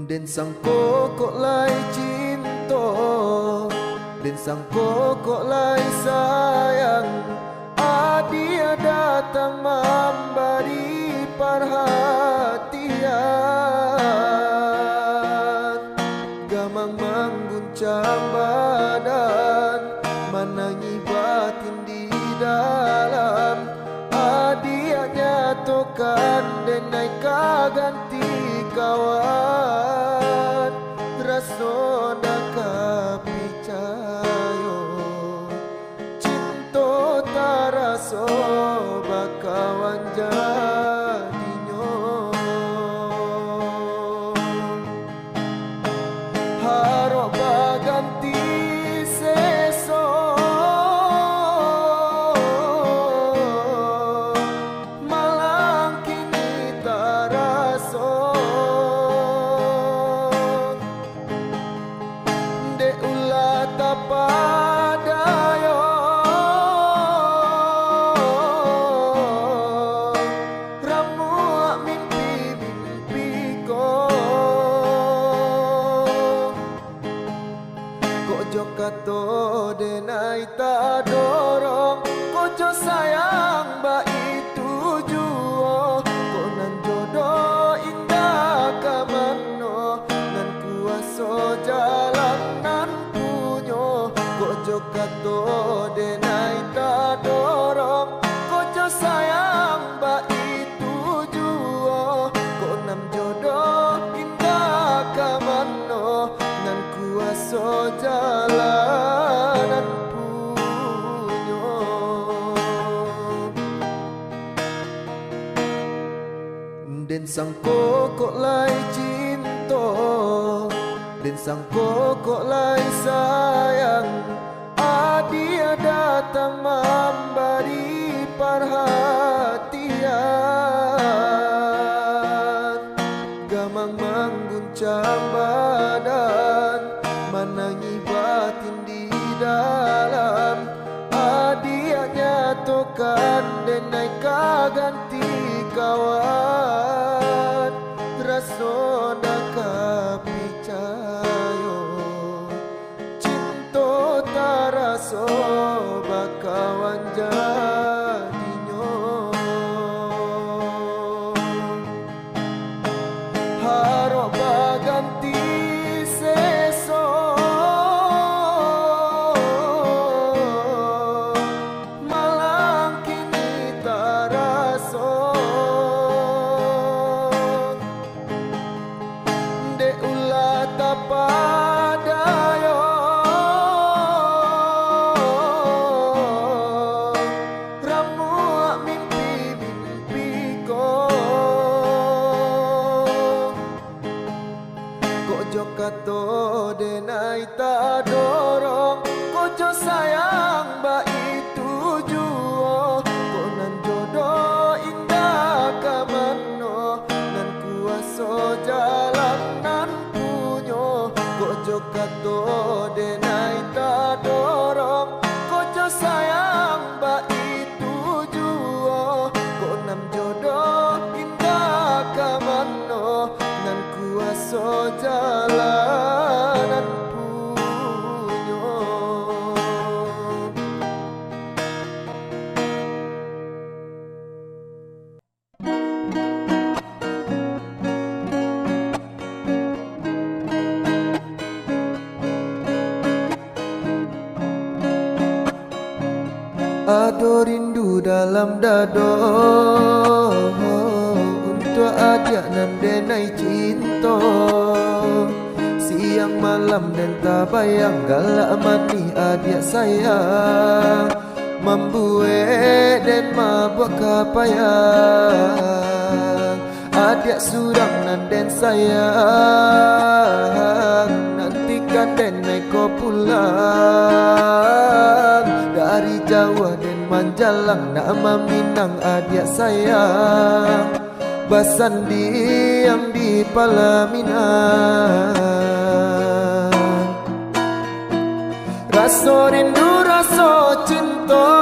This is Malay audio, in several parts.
Den sang kok lai cinta, den sang kok lai sayang. Dia datang memberi perhatian, gamang mengguncang badan, menangi batin di dalam. Dia nyatakan denai kaganti kawan, rasa dah kapicayo, cinta tak rasa bakawan jadinyo. Harap baganti seso, malang kini tak rasa. Dek ulah tak padayo, ramu mimpi-mimpi ko. Kojo kato denai tak dorong, kojo sayang ba itu juo. Ko nan jodoh indah kamano, nan kuaso jalan nan punyo. Kojo kato denai tak dorong, kojo sayang ba itu juo. Ko nan jodoh indah kamano, nan kuaso jalanan punyo. Den sang kok lai cinta, den sang kok lai sayang. Dia datang memberi perhatian, gamang mengguncang badan, menangi batin di dalam. Dia nyatakan denai kaganti kawan, rasa dah kapicayo, cinta tak rasa bakawan jadinyo. Harap baganti seso, malang kini tak rasa. Dek ulah tak padayo, ramu mimpi-mimpi ko. Kojo kato denai tak dorong, kojo sayang ba itu juo. Ko nan jodoh indah kamano, nan kuaso jalan nan punyo. Kojo kato denai tak dorong, kojo sayang ba itu juo. Ko nan jodoh indah kamano, nan kuaso jalanan punyo. Ado rindu dalam dado, untuk adik nan denai cinta. Siang malam dan tak bayang galak mani adik sayang, membuat dan mabuk kapayang. Adik surang nan den sayang, nantikan den naik ko pulang. Dari Jawa dan Manjalang nama Minang adik sayang, basan diam di Palaminan. Rasa rindu rasa cinta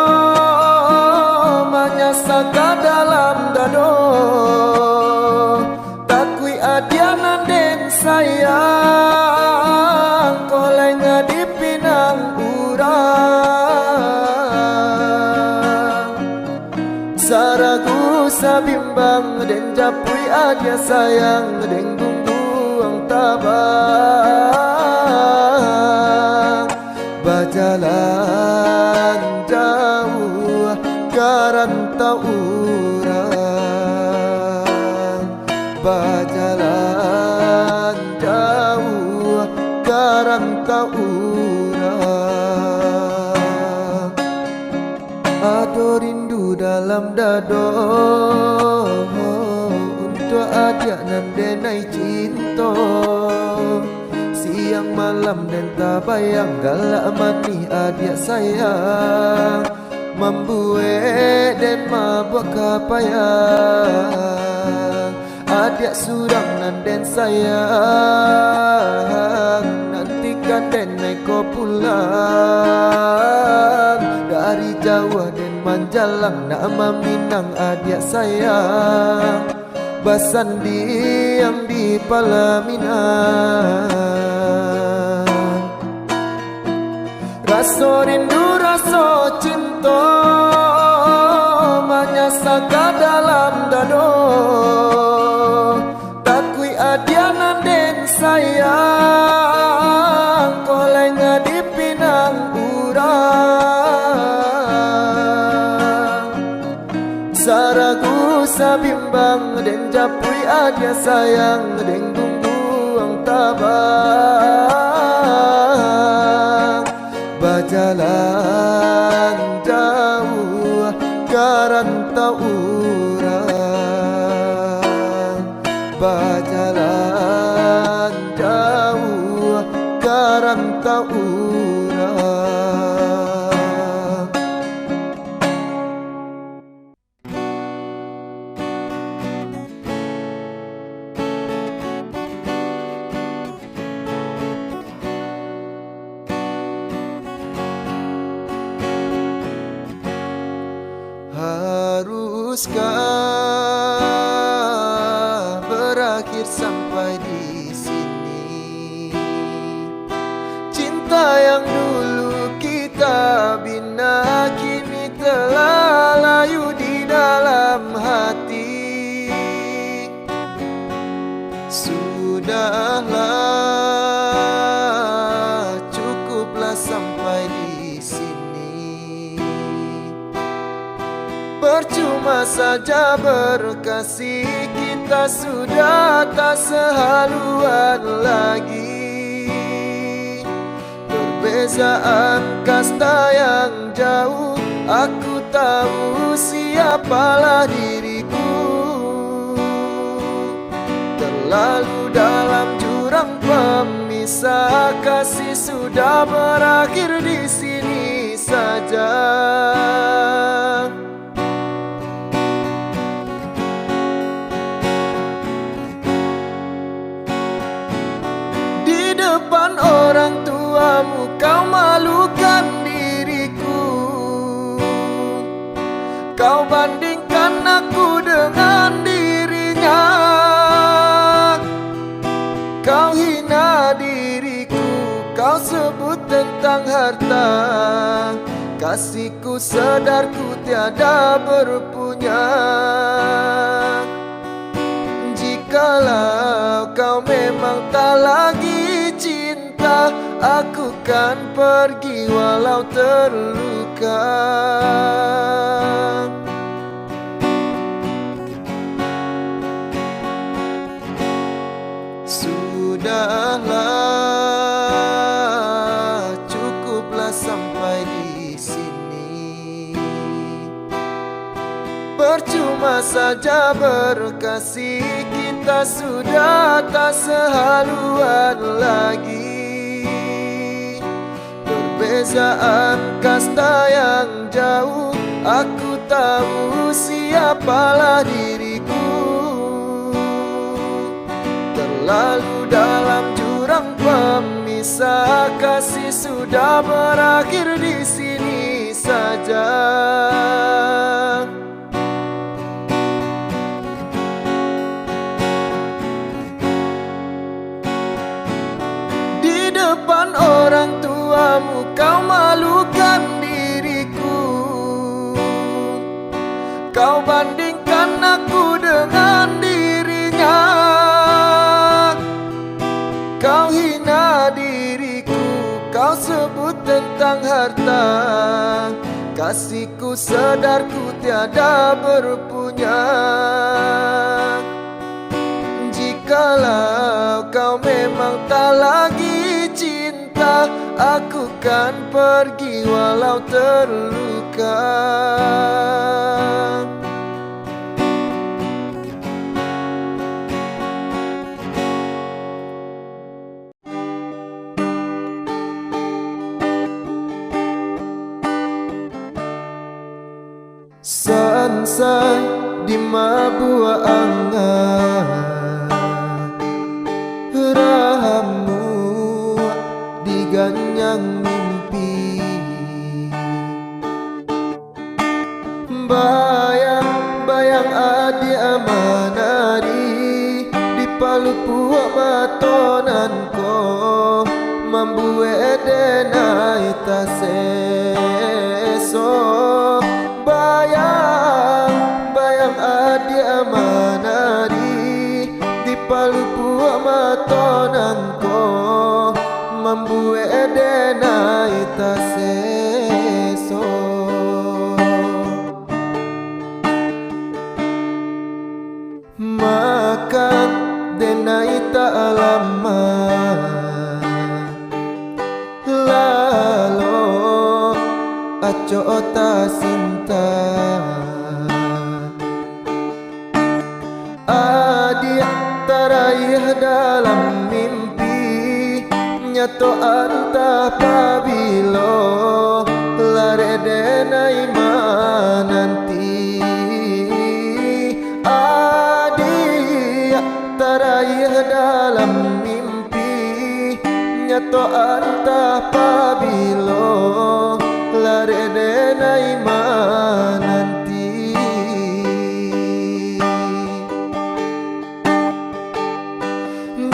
menyasaka dalam dado, takui adianan den sayang koleng di pinang urang saragu sabimbang den japui adia sayang den bumbuang tabang bajalan jauh garantau urang bajalan jauh garantau urang ado rindu dalam dado untuk adia nan denai cinta siang malam dan tak bayang galak mati adia sayang membuat dan mabuk kapayang adia surang nan den sayang nantikan den naik ko pulang dari Jawa dan Manjalang nama Minang adia sayang basandi yang di Palaminan rasa rindu rasa cinta menyasaka dalam dado takui adianan den sayang koleng di pinang urang saragu sabimbang den japui adia sayang den bumbuang tabang bajalan jauh garantau urang bajalan jauh garantau urang haruskah berakhir sampai di sini cinta yang dulu kita bina kini telah layu di dalam hati sudahlah cukuplah sampai di sini percuma saja berkasih kita sudah tak sehaluan lagi perbezaan kasta yang jauh aku tahu siapalah diriku terlalu dalam jurang pemisah kasih sudah berakhir di sini saja depan orang tuamu kau malukan diriku kau bandingkan aku dengan dirinya kau hina diriku kau sebut tentang harta kasihku sadarku tiada berpunya jikalau kau memang tak lagi cinta aku kan pergi walau terluka sudahlah cukuplah sampai di sini percuma saja berkasih kita sudah tak sehaluan lagi perbezaan kasta yang jauh aku tahu siapalah diriku terlalu dalam jurang pemisah kasih sudah berakhir di sini saja Kau bandingkan aku dengan dirinya. Kau hina diriku, kau sebut tentang harta. Kasihku sadarku tiada berpunya. Jikalau kau memang tak lagi cinta, aku kan pergi walau terluka. Sansai di mabua angan, rahamu diganyang mimpi. Bayang-bayang adi amanari di palu puak matonan ko mambu edena itaseso. Bayang adi amanari di palu puak matonan ko mambu edena itaseso. Makan dena ita alama lalo aco ota sinta. Adik teraih dalam mimpi, nyato anta pabilo lare denai mananti. Adik teraih dalam mimpi, nyato anta pabilo lare denai mananti.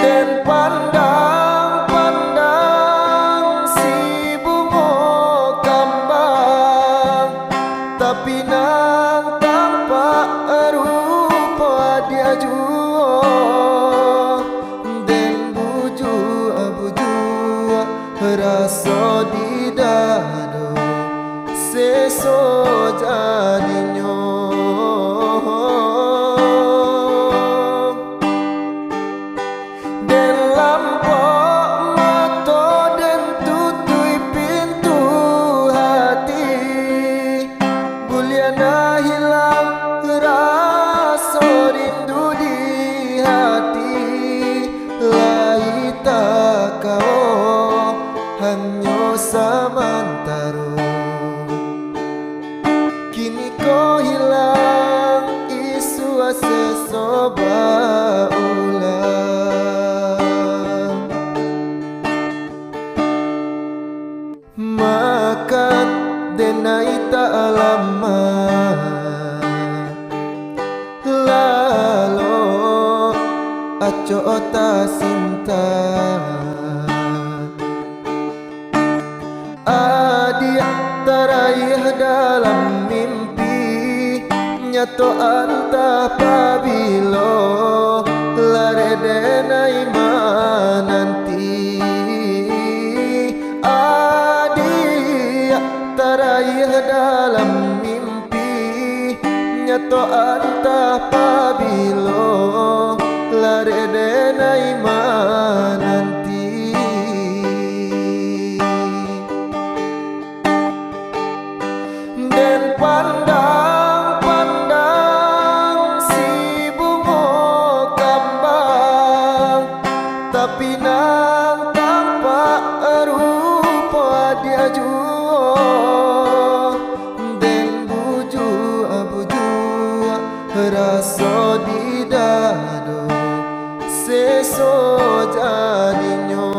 Den pandang-pandang si bungo kambang, tapi nang tampak rupa dia juo. Den buju raso di dado seso jadinyo. Den lampok mato den tutui pintu hati, buliana hilang raso rindu di hati. Laita kau hanyo samantaro, kini kau hilang isu aseso baulang. Makan denai ta alama lalo aco ota sinta. Adik teraih dalam mimpi, nyato anta pabilo lare denai mananti. Adik teraih dalam mimpi, nyato anta pabilo lare denai mananti. Den pandang-pandang si bungo kambang, tapi nang tampak rupa dia juo. Den buju raso di dado seso jadinyo.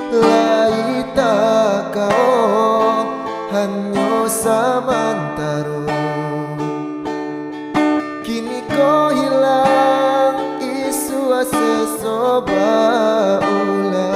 Laita kau hanya samantara. Kini kau hilang, isu sesoba ulang.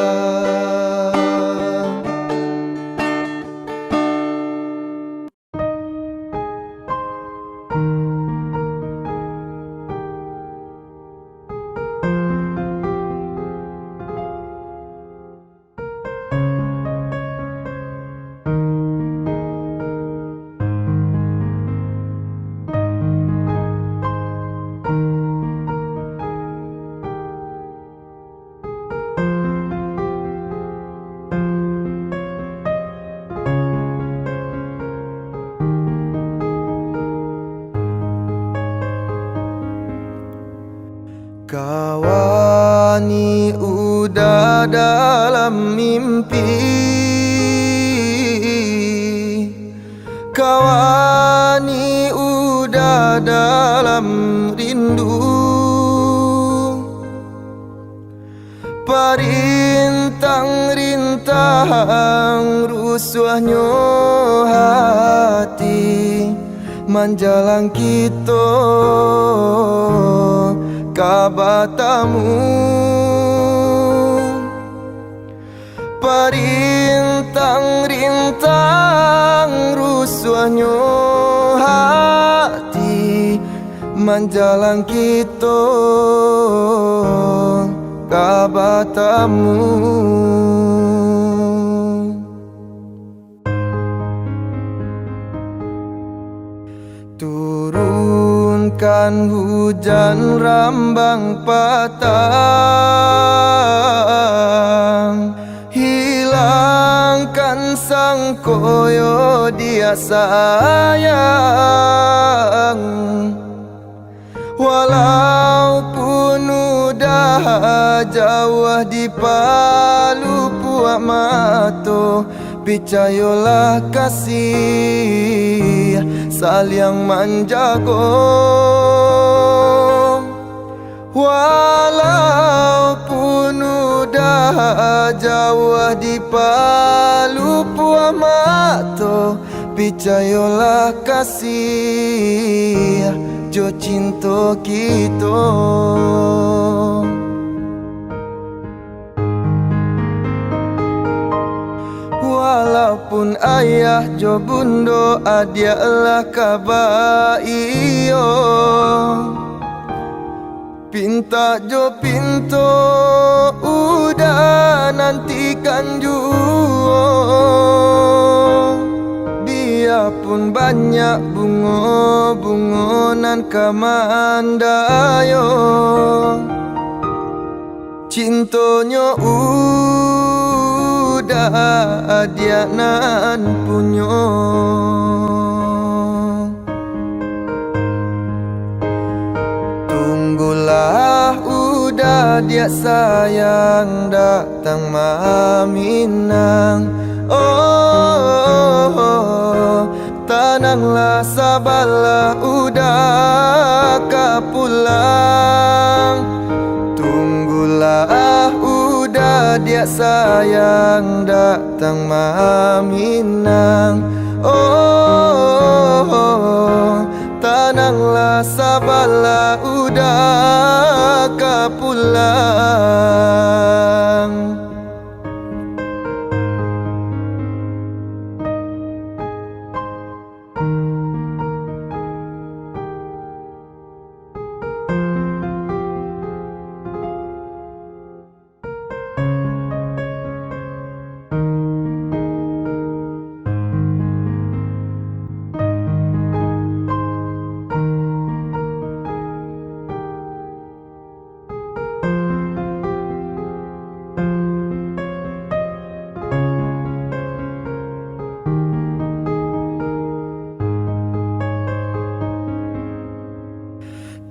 Kawani udah dalam mimpi, kawani udah dalam rindu. Parintang-rintang rusuhnya hati menjalang kita kabatamu. Parintang-rintang rusuhnya hati menjalang kita kabatamu. Turunkan hujan rambang patang, hilangkan sang koyo dia sayang. Walaupun udah jauh di palu puak mato, percayalah kasih saling menjaga. Walaupun udah jauh di palu puak mato, percayalah kasih jo cinta kita. Walaupun ayah jo bundo adialah kabar iyo, pinta jo pinto udah nantikan juo. Biarpun banyak bunga-bunga nan kamandayo, cintonya udah dia nan punyo. Tunggulah udah dia sayang datang maminang. Oh, tenanglah sabarlah udah kapulang. Tunggulah udah dia sayang datang maminang. Oh, tenanglah sabarlah udah kapulang.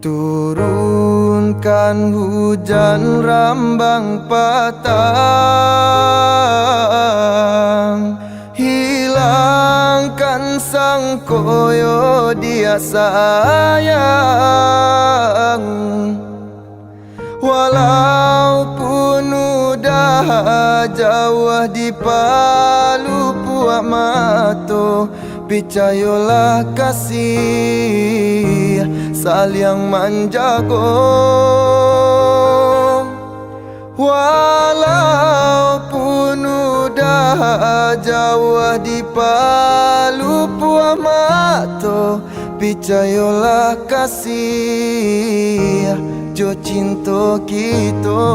Turunkan hujan rambang patang, hilangkan sang koyo dia sayang. Walaupun udah jauh di palu buat mato, picayolah kasih saling menjago. Walaupun udah jauh di palu buat mato, picayolah kasih jo cinta kita.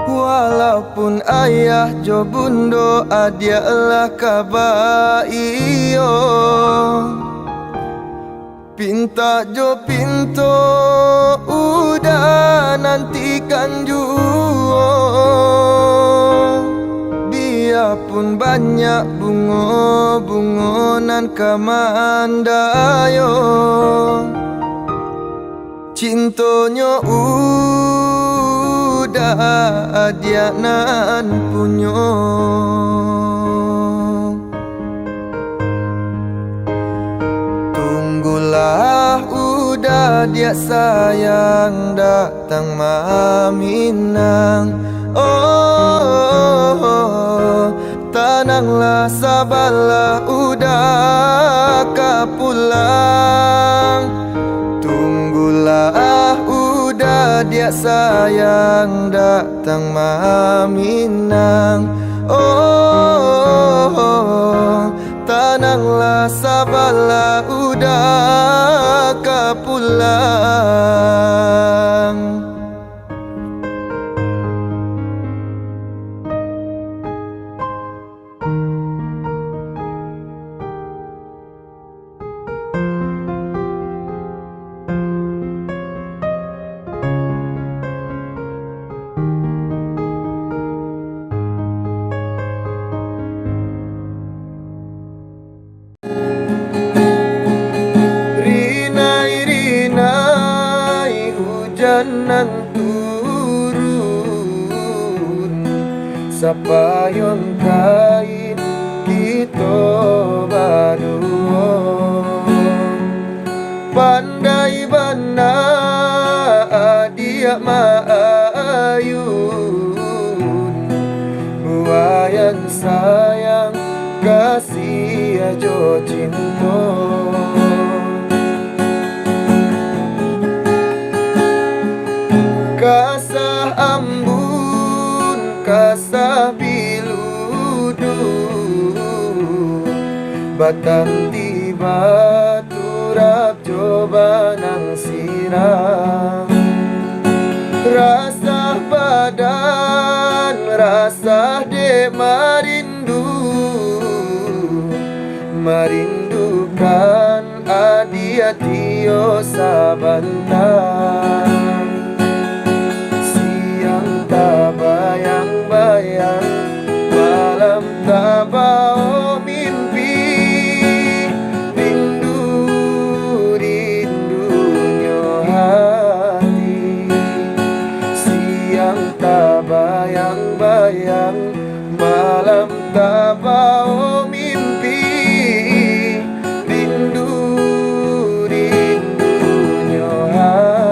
Walaupun ayah jo bundo adialah kabar iyo, pinta jo pinto udah nantikan juo. Biarpun banyak bunga-bungonan kamandayo, cintonya udah dia nan punyo. Tunggulah udah dia sayang datang maminang. Oh, tenanglah sabarlah udah kapulang. Tunggulah udah dia sayang datang maminang. Oh, tenanglah sabarlah udah kapulang. Hujan turun sapayong kain kita berdua. Pandai bana dia maayun, buayan sayang kasih ajo cinta. Kasah ambun, kasah biludu, batang tiba turap coba nang siram. Rasa badan, rasa de marindu, merindukan adia tio sabantang. Tak bayang-bayang, malam tak bau mimpi, rindu-rindunya hati. Siang tak bayang-bayang, malam tak bau mimpi, rindu-rindunya hati.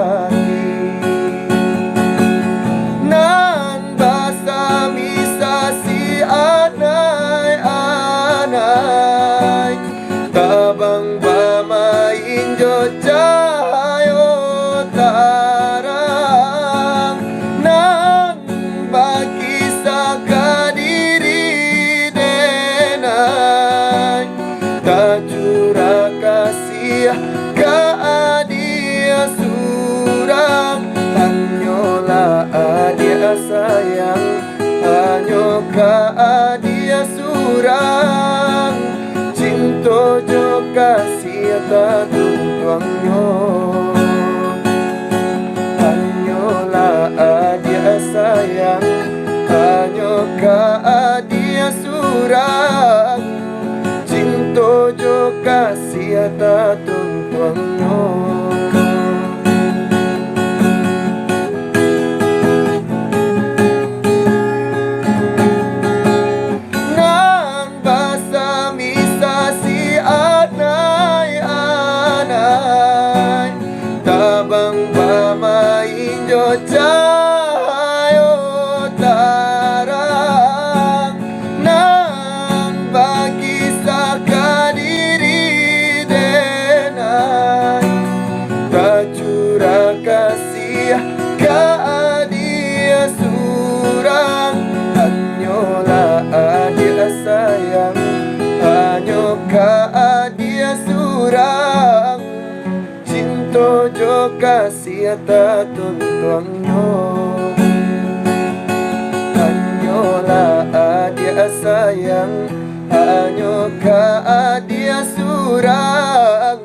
Tabang bamain jo cahayo tarang, nan bagi saka diri denai. Tak curah kasih ka adia surang, hanyola adia sayang, hanyo ka adia surang. Cinto jo kasih tatuangyo, hanyola adia sayang, hanyo ka adia surang. Cinto jo kasih tatuangyo. Tabang bamain jo siata tuntuangnya. Hanyolah adia sayang, hanyo ka adia surang.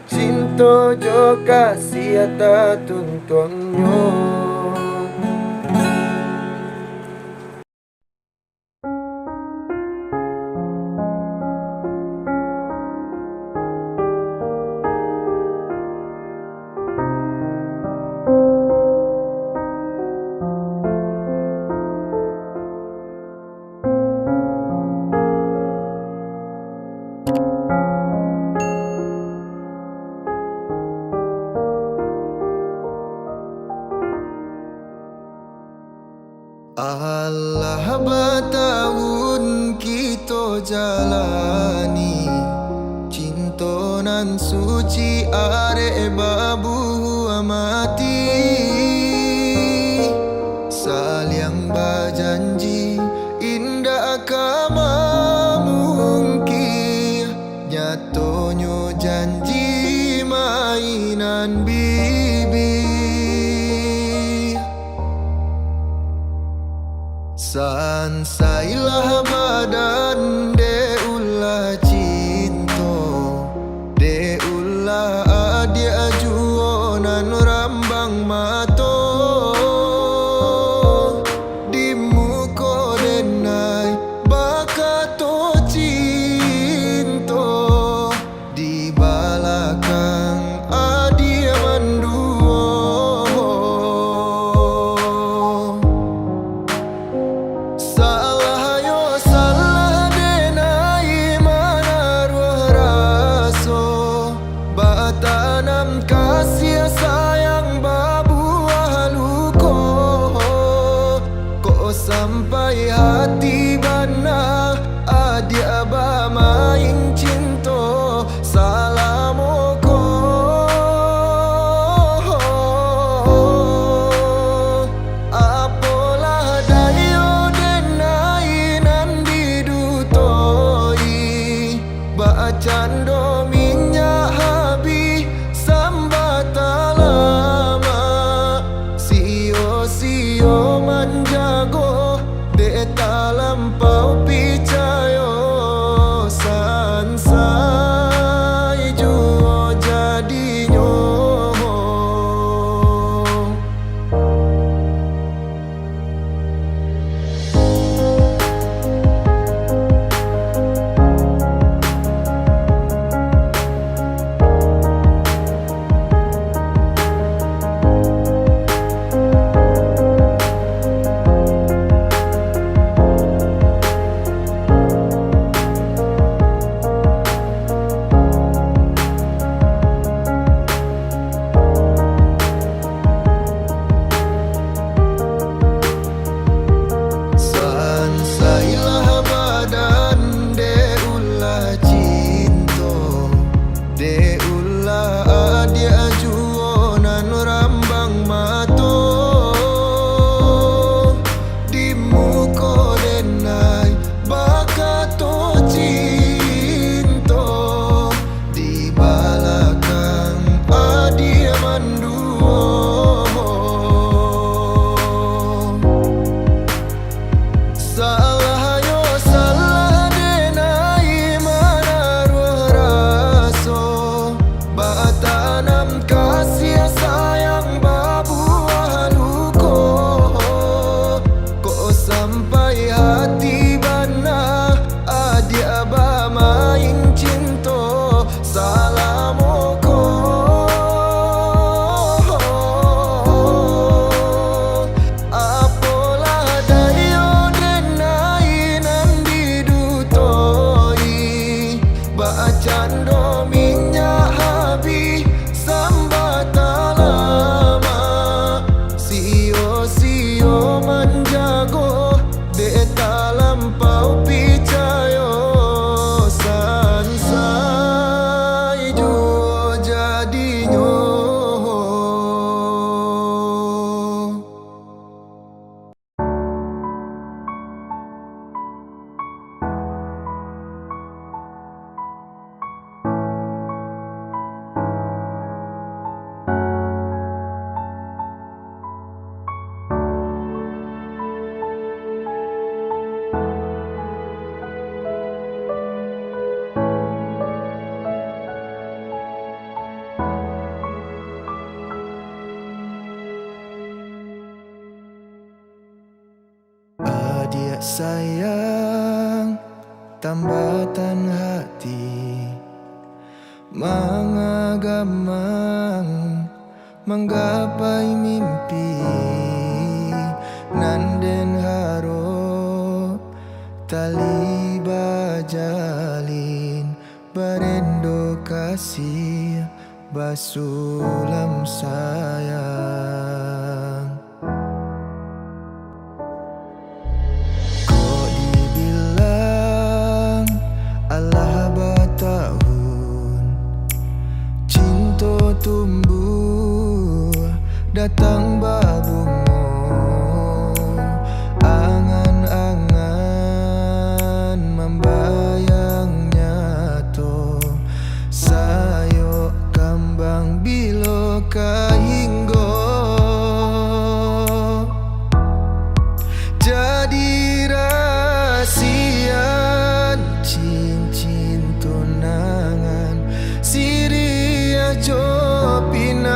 Cinta joka siata tuntuangnya. Allah batahun kita jalani, cinta nan suci are babu amati. Saling berjanji indah kama mungkin, nyatonya janji mainan bibi. Sansailah badan de ulah cinta, de ulah adia juonan rambang mato. Di muka denai bakato cinta, di balakang adia manduo. Tanam kasih sayang babuah luko, kok sampai hati bana adia ba main cinta salamoko. Apolah dayo denai nan didutoi, bacando minyak habi sambata lama. Sio-sio manjago de talam adik sayang, tambatan hati mengagamang menggapai mimpi nanden harap tali bajalin barendo kasih basulam sayang. Kok dibilang Allah batahun cinta tumbuh datang babungo angan-angan membayang nyato sayo kambang bilo kahinggo jadi rahasian cincin tunangan siria jopinang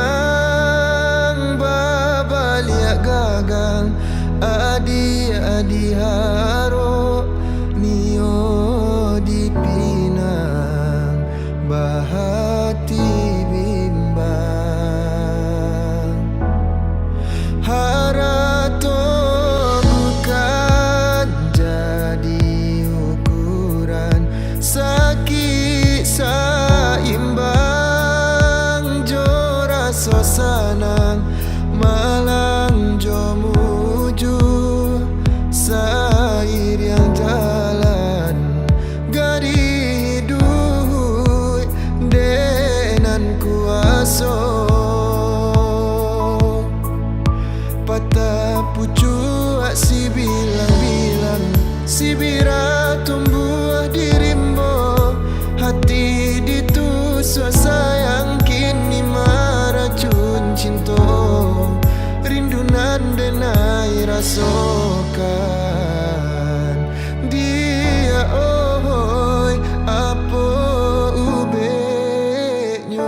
babaliak gagang adi haro nio dipinang bahati bimbang harato bukan jadi ukuran sakit saimbang jora sosanang malang jomuju sair yang jalan gari duit denan kuaso patah pucu si bilang-bilang si bira tumbuh dirimbo hati ditusuk sayang kini maracun cinta rindunan denai rasokan dia oi apa ubeknya.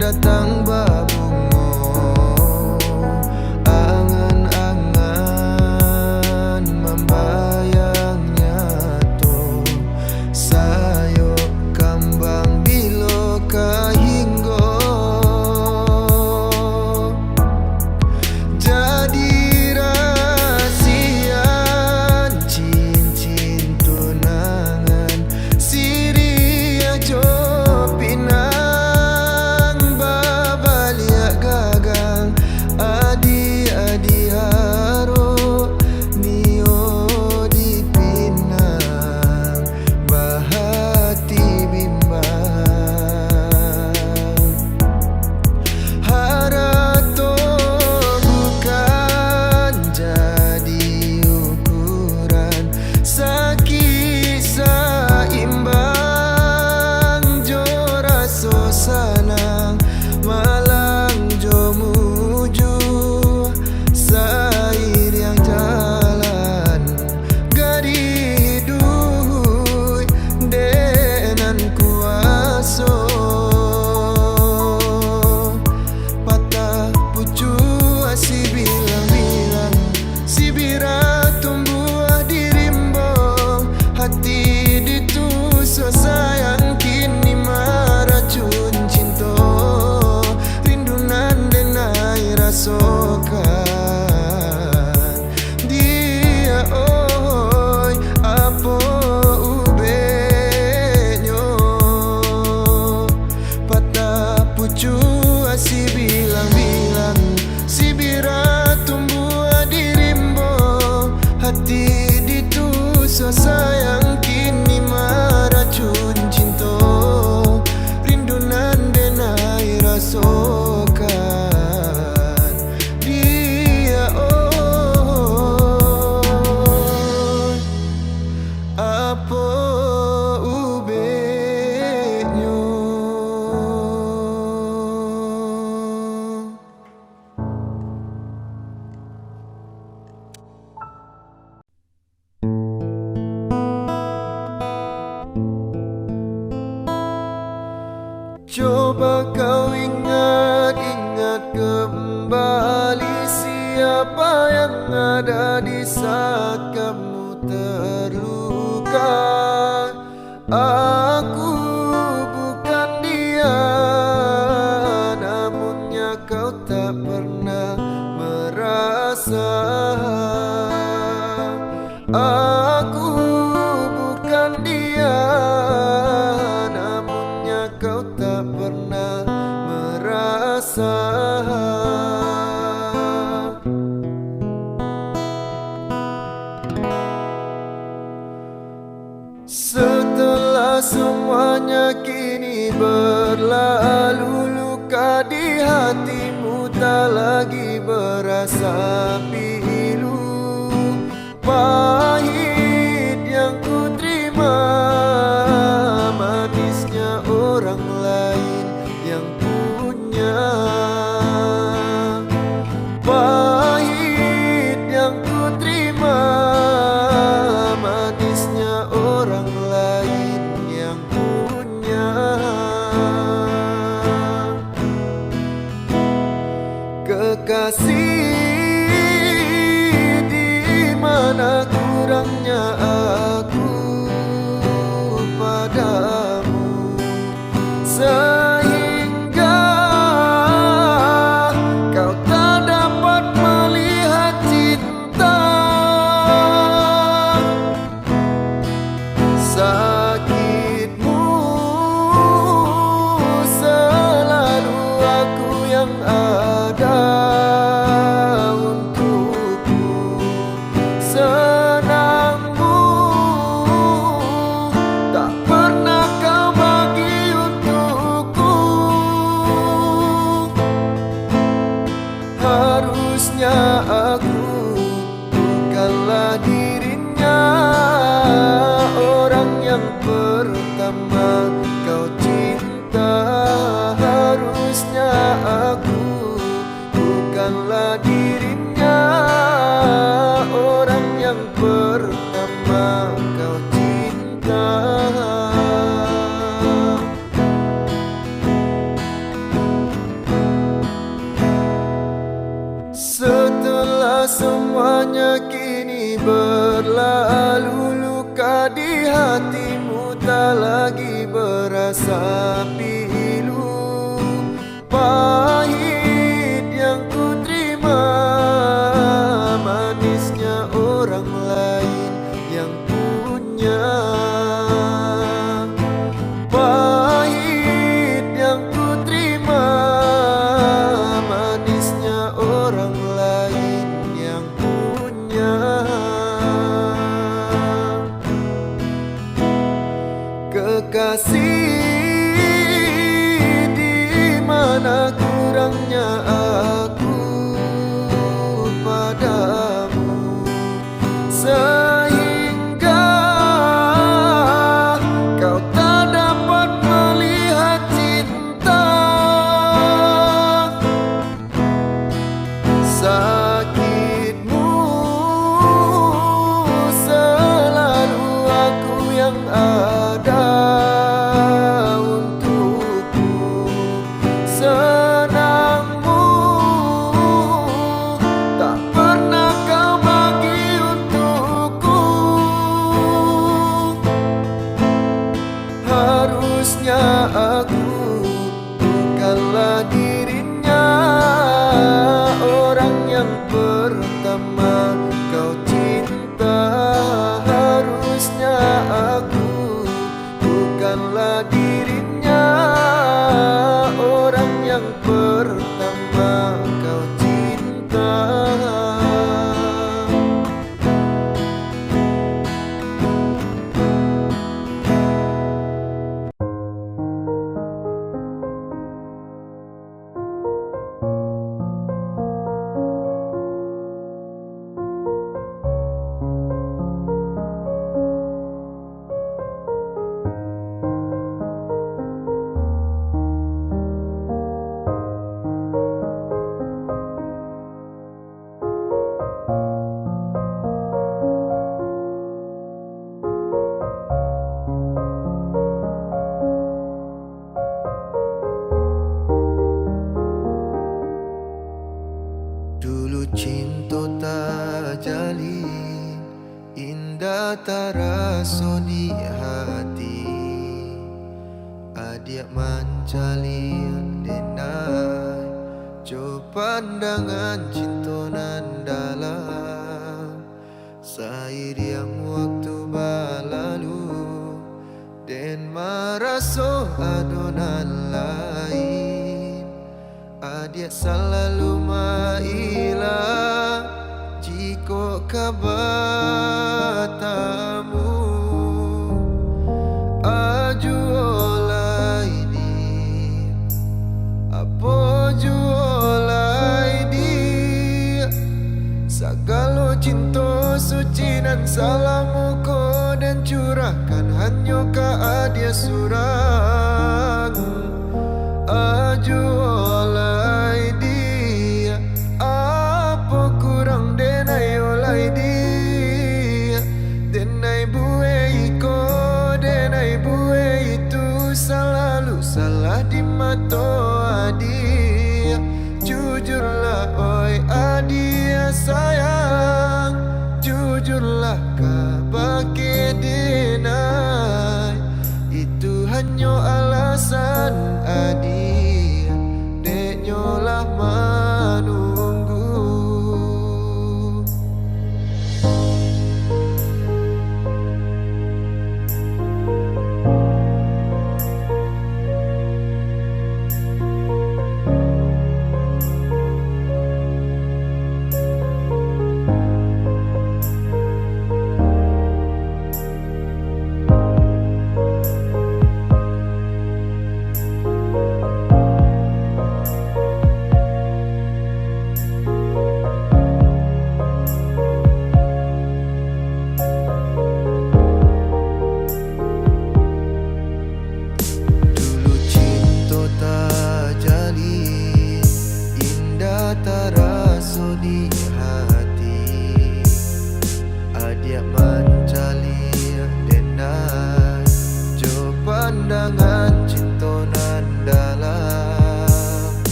Datang babungo angan-angan membayang nyato sayo kambang bilo kahinggo jadi rahasian cincin tunangan siria jopinang adi haro nio dipinang bahati bimbang harato bukan jadi ukuran sakit saimbang jora sosanang malang jomuju sair yang jalan gari duit denan kuaso patah pucu si bilang-bilang si bira tumbuh dirimbong hati ditusuk sayang kini maracun cinta rindunan denai rasokan si bilang-bilang si bira tumbuh dirimbo hati ditusuk sayang kini Coba kau ingat-ingat kembali siapa yang ada di saat kamu terluka. Aku bukan dia, namunnya kau tak pernah merasa. Aku bukan dia, namunnya kau tak pernah merasa. Setelah semuanya kini berlalu, luka di hatimu tak lagi berasa pilu. Pahit yang ku terima, manisnya orang lain yang punya. Pahit yang ku terima, manisnya orang lain yang punya. Kekasih, mana kurangnya aku padamu, sehingga kau tak dapat melihat cinta. Sakitmu selalu aku yang ada. Senangmu tak pernah kau bagi untukku. Harusnya aku bukanlah dirinya, orang yang pertama kau cinta. Harusnya aku bukanlah dirinya, orang yang pertama kau cinta. Setelah semuanya kini berlalu, luka di hatimu tak lagi berasa pilu. Pahit yang ku terima, manisnya orang lain yang punya. Pahit yang ku terima, manisnya orang lain yang punya. Kekasih, Ada taraso di hati adia mancalian denai jo pandangan cintonan dalam sairiang waktu berlalu den maraso adonan lain adia selalu maila jiko kabatamu ajuolai dia apo juolai dia sagalo cinta suci dan salamu ko dan curahkan hanya ka adia surang ajuolai dia apa kurang denai olai dia denai buai ko denai buai itu selalu salah di mata adia jujurlah oi adia sayang jujurlah kau pakai denai itu hanya alasan adia denyolah menunggu.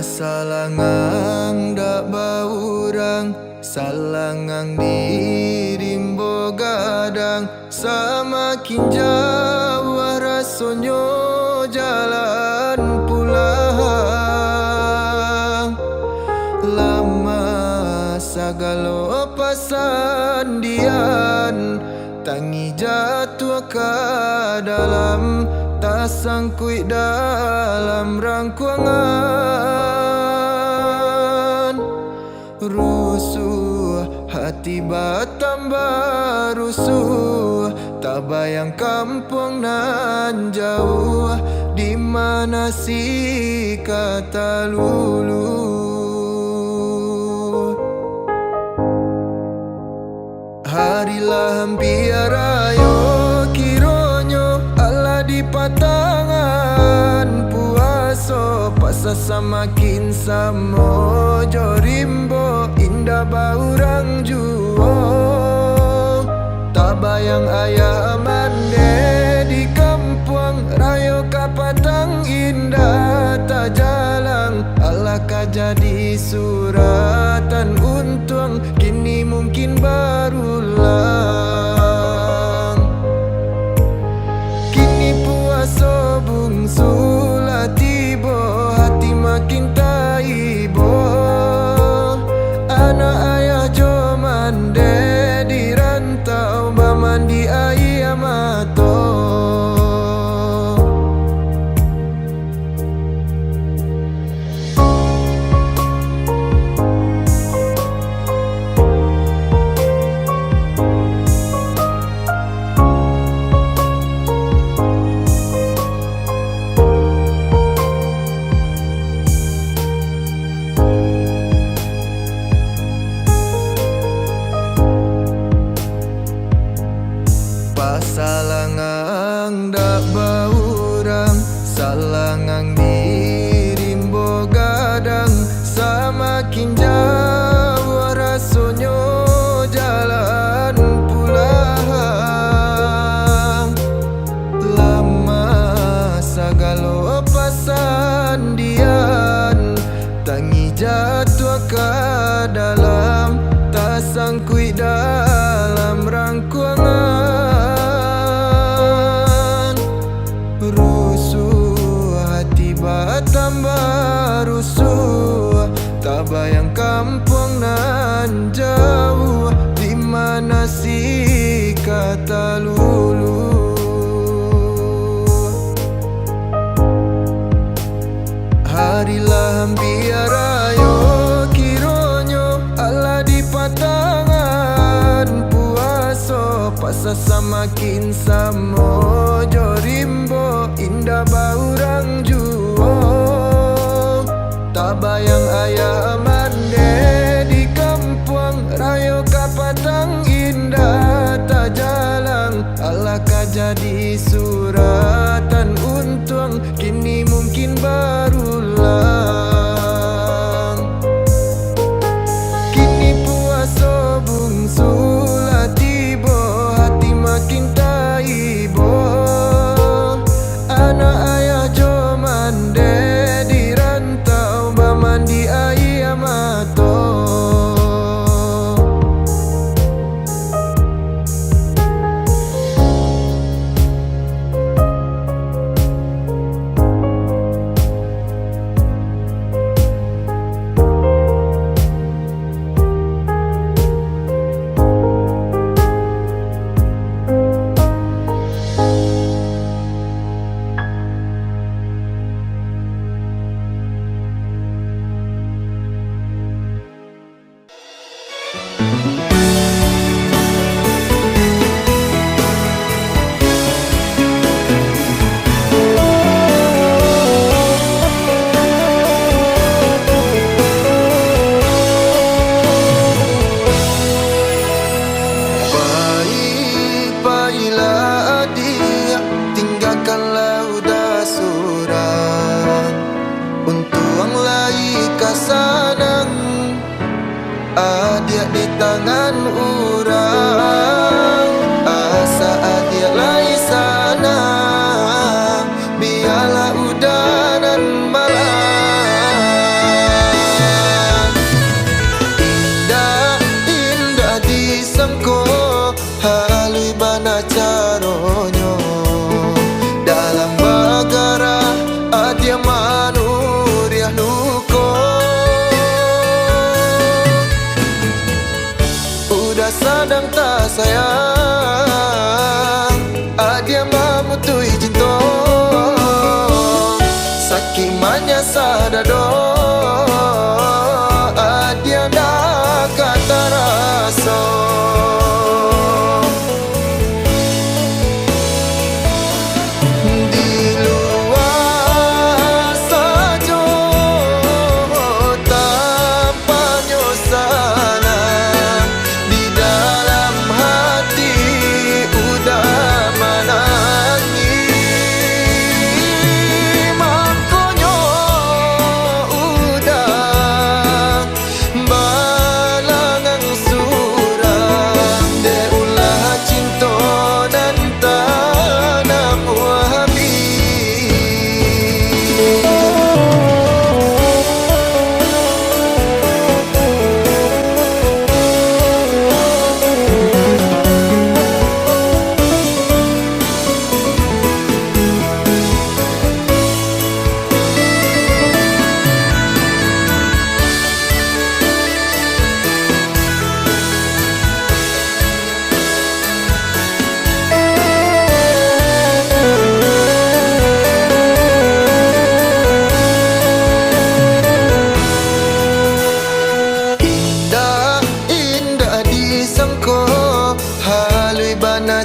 Pasalangang dak baurang, salangang dirimbo gadang. Semakin jauh rasonyo jalan pulang. Lama sagalo pasandian, tangi jatuh ke dalam, tak sangkui dalam rangkuangan. Rusuh hati bertambah rusuh, tak bayang kampung nan jauh, di mana si kata lulu. Harilah hampir ayo kironyo Allah di patangan puaso, pasa samakin samo jorimbo indah baurang juo. Tak bayang ayah mande di kampung rayo kapatang indah tak jalan. Allah ka jadi suratan untung, kini mungkin berulang. Kini puaso bungsu lah tibo, hati makin taibo. Anak ayah jo mande di rantau, bamandi ayah mato. Pasalangang dak baurang, salangang dirimbo gadang. Semakin jauh rasonyo jalan pulang. Lama sagalo pasandian, tangi jatuh ke dalam, tak sangkui dalam rangkuangan. Rusuh hati bertambah rusuh, tak bayang kampung nan jauh, di mana si kata lulu. Harilah hampir ayo kironyo Allah di patangan puaso, pasa samakin samo jorimbo indah baurang juo. Tak bayang ayah mande di kampung rayo kapatang indah tak jalan. Allah ka jadi suratan untung, kini mungkin berulang. Kini puaso bungsu lah tibo, hati makin taibo. Anak ayah jo mande di rantau, bamandi ayah mato. Adia di tangan orang, asa adia lai sana, biarlah udanan malam. sadang tak sayang Adia mamutui cinta Saking manya sadado Adia dah kata rasa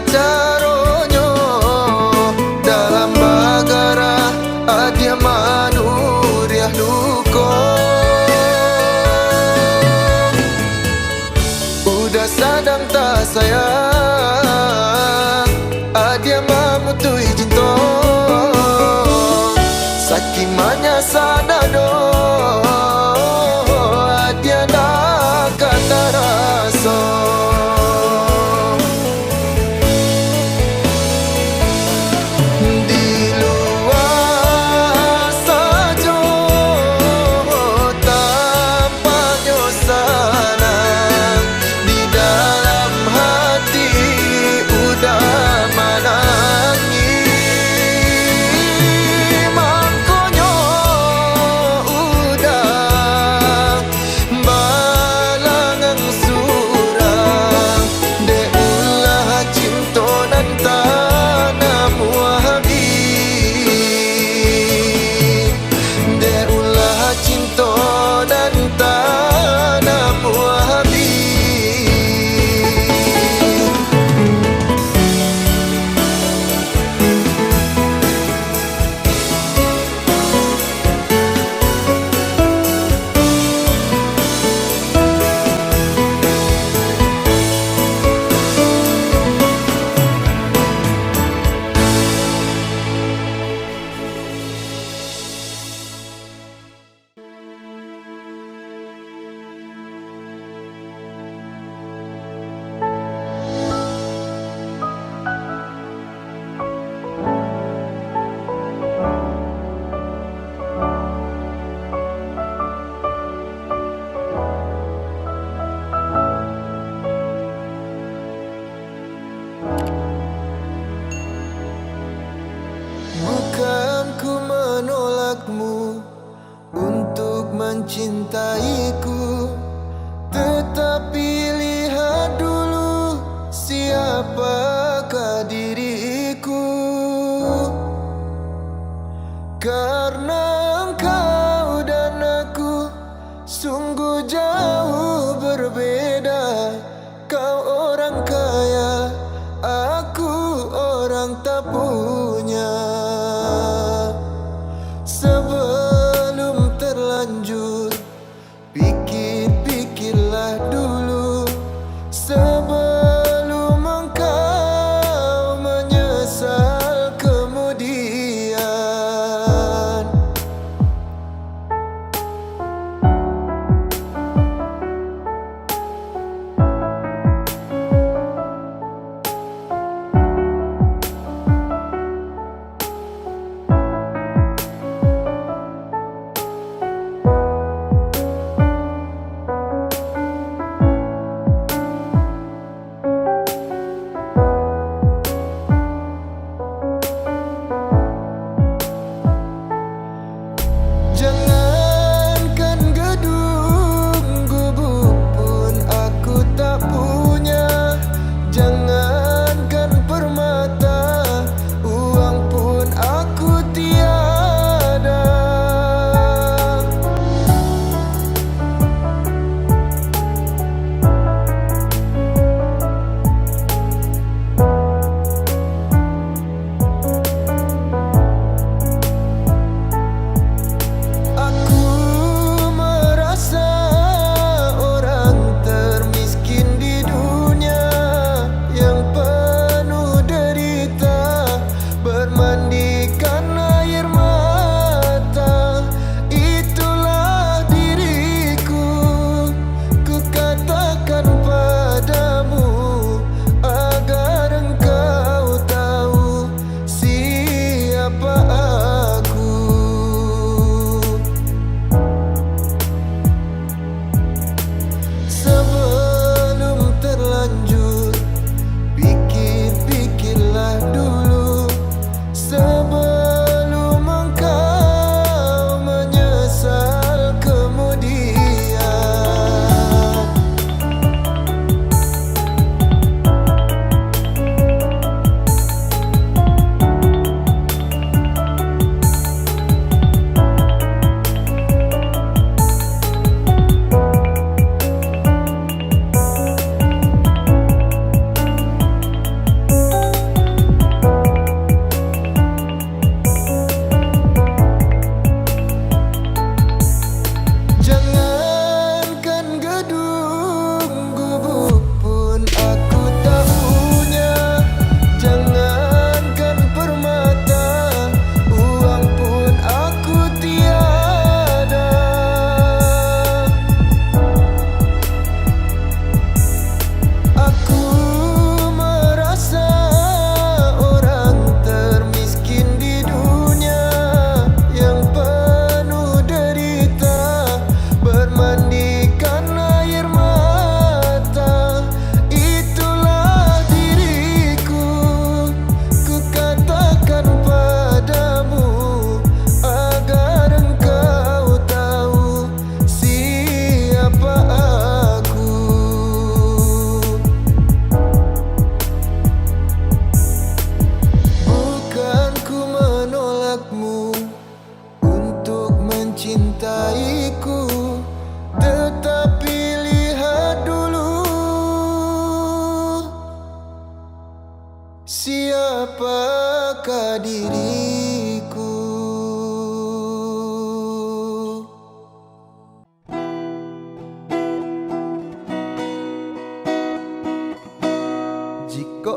caronyo dalam bagara adia manuriah luko udah sadang tak sayang adia mamutui cinta saking manya sadado adia dah kata rasa Bukan ku menolakmu untuk mencintaiku, tetapi lihat dulu siapakah diriku. Karena engkau dan aku sungguh jauh berbeda. Kau orang kaya, aku orang tak punya. Sebelum terlanjur, pikir-pikirlah dulu sebelum engkau menyesal kemudian.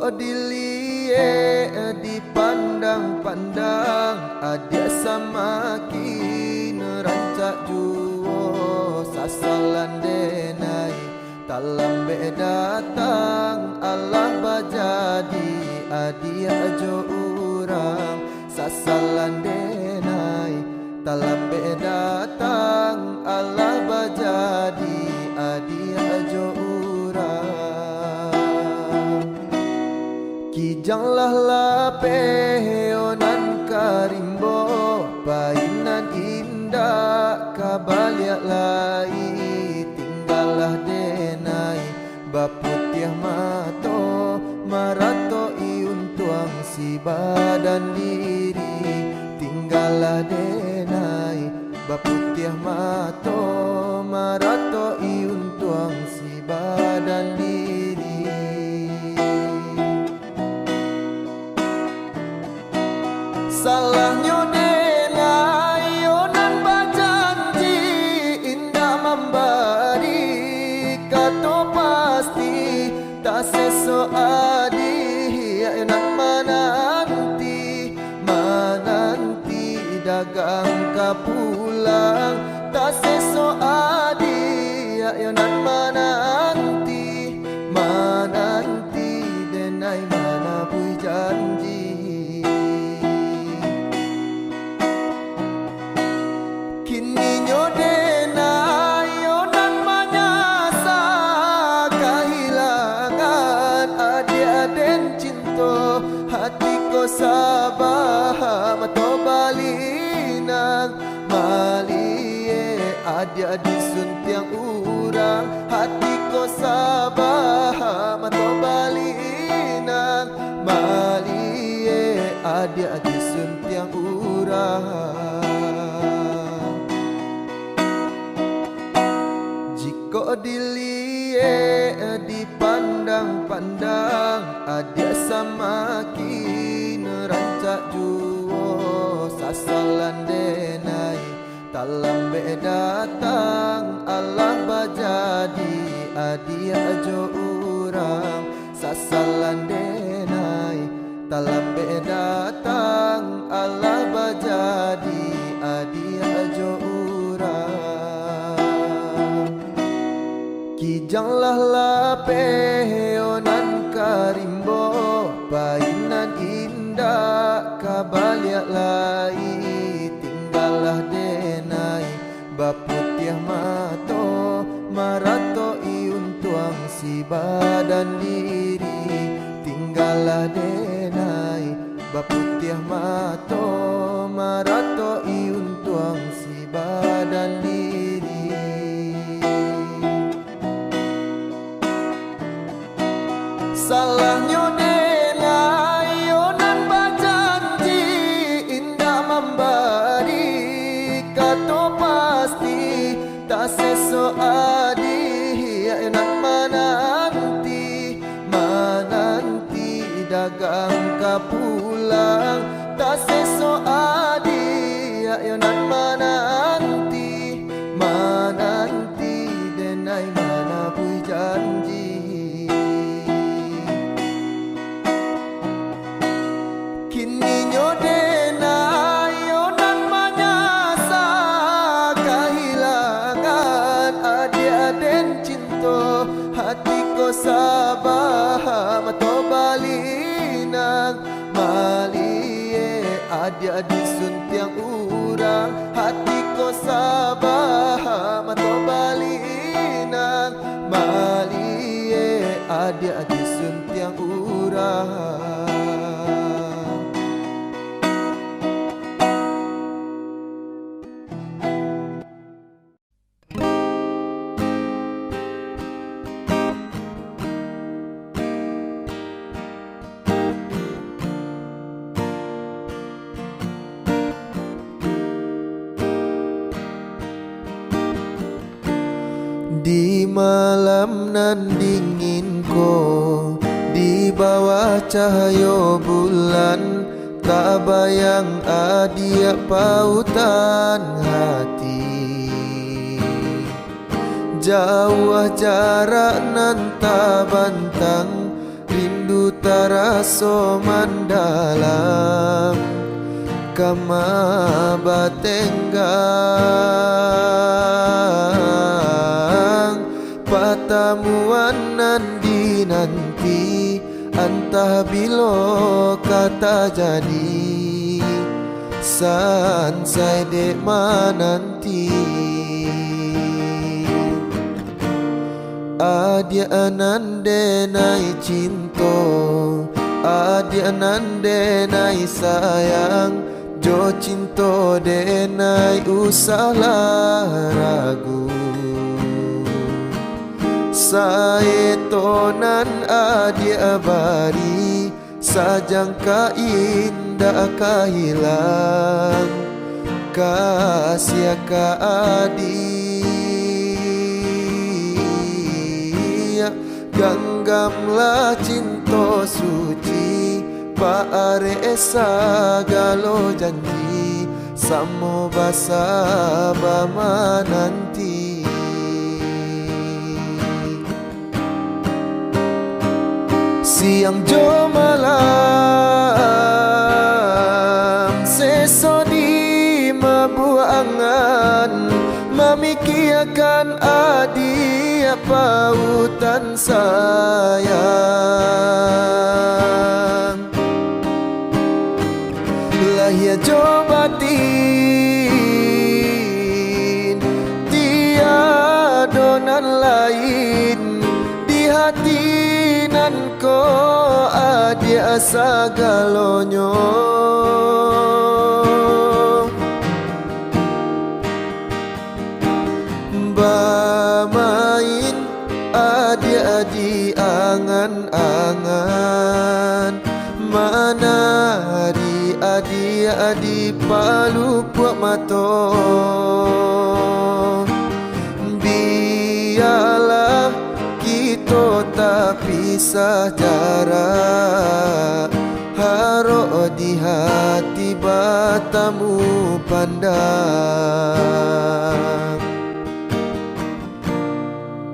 Jika dilihat dipandang-pandang, adia samakin rancak juo sasalan denai. Talambe datang Allah bajadi adia jo urang sasalan denai. Talambe datang Allah bajadi adia jo urang. Kijanglah lapeonan karimbo, painan indah kabaliak lai. Tinggallah denai baputiah mato, marato iun tuang si badan diri. Tinggallah denai baputiah mato, marato iun tuang si badan diri. Salahnya denai onan bajanji indah memberi kato pasti tak seso adi enak menanti dagang kapulang tak seso adi enak menanti denai mana bui janji. Kini denai onan manyasa kehilangan adik-adik cinta. Hatiku sabah mato balinang malie adik-adik suntiang urang. Hatiku sabah mato balinang malie adik-adik suntiang urang. Jika dilihat dipandang-pandang, adia samakin rancak juo sasalan denai. Talambe datang Allah bajadi adia jo urang sasalan denai. Talambe datang Allah bajadi adia jo urang. Kijanglah lapeonan karimbo, painan indah kabaliak lai. Tinggallah denai baputiah mato, marato iun tuang si badan diri. Tinggallah denai baputiah mato, marato iun tuang si badan diri. Salahnya denai onan bajanji indah memberi kato pasti tak seso adi enak menanti dagang kapulang tak seso adi enak menanti denai mana bui janji. Kini denai onan manyasa kehilangan adik-adik cinta. Hatiku sabah mato balinang malie adik-adik suntiang urang. Hatiku sabah mato balinang malie adik-adik suntiang urang. Di malam nan dingin ko, di bawah cahaya bulan, tak bayang adia pautan hati. Jauh jarak nan tak bantang, rindu taraso mandalam kama batenggang patamuan nanti antah bilo kata jadi sansai dek mananti adia anande nai cinto adia anande nai sayang jo cinto de nai usalah ragu saetonan adia bari sajang ka indah ka hilang kasih ka adi ganggamlah cinta suci paare sagalo janji samo basa bama nanti siang jo malam sesoni mabuangan mamikiakan adi pautan sayang lahia jo batin tiadonan lain di hati nan ko adia sagalonyo bamain adi-adi angan-angan mana adi-adi palu puak mato biarlah kita tak pisah jarak haro di hati batamu pandang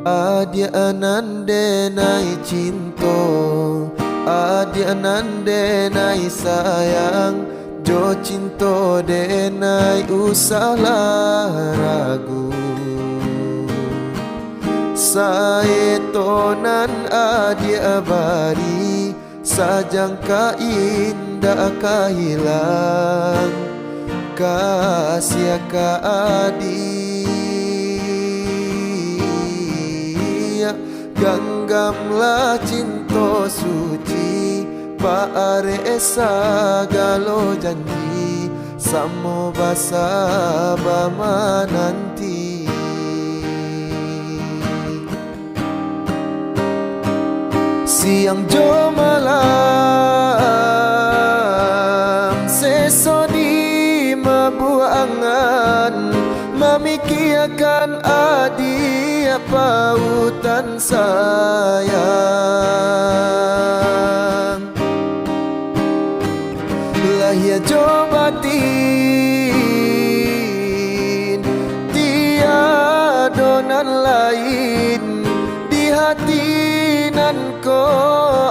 adia anande nai cinto adia anande nai sayang jo cinto de nai usalah ragu saetonan adia bari sajang ka indah ka hilang kasih ka adi ganggamlah cinta suci paare sagalo janji samo basa bama nanti siang jo malam sesoni mabuangan mamikiakan adi pautan sayang lahia jo batin tiadonan lain di hati nan ko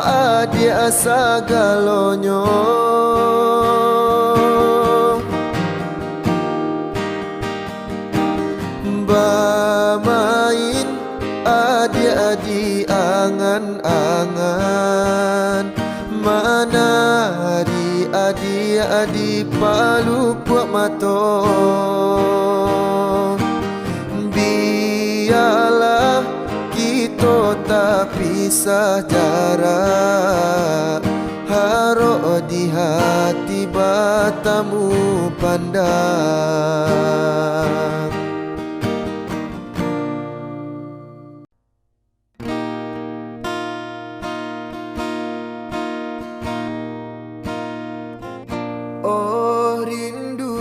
adia sagalonyo bamain adi-adi angan-angan mana adi palu puak mato biarlah kita tak pisah jarak haro di hati batamu pandang oh rindu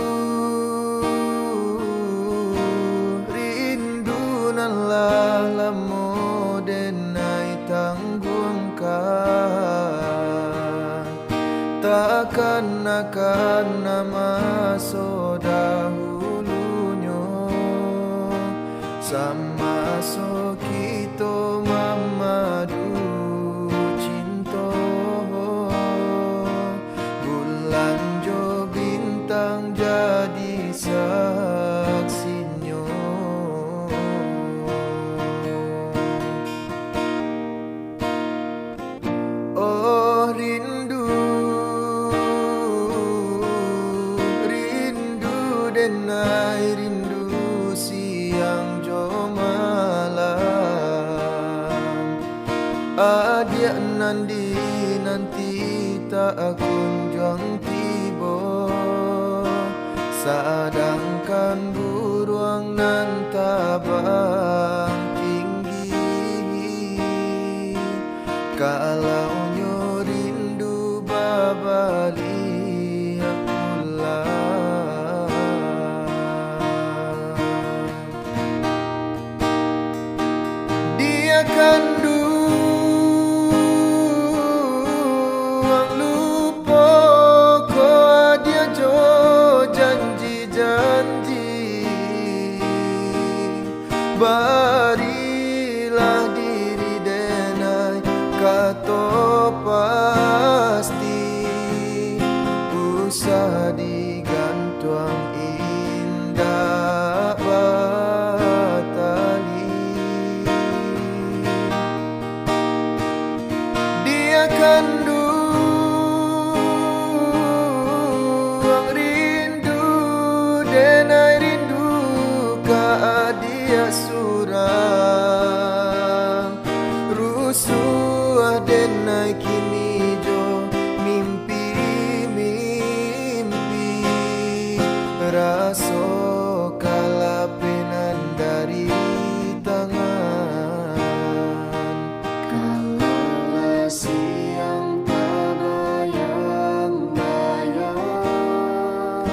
nan lalamu denai tangguhkan takkan akan nama dahulunya sama so kita mamadu cinta Adia nandi nanti tak kunjung tiba, sedangkan buruang nan tabang tinggi. Kalau nyo rindu babali pulang, dia kan barilah diri denai kato pasti, usah digantung indah batali. Dia kan duang rindu denai rindu ka dia surang rusuh denai kini jo mimpi raso kalapenan dari tangan. Kalaulah siang terbayang-bayang,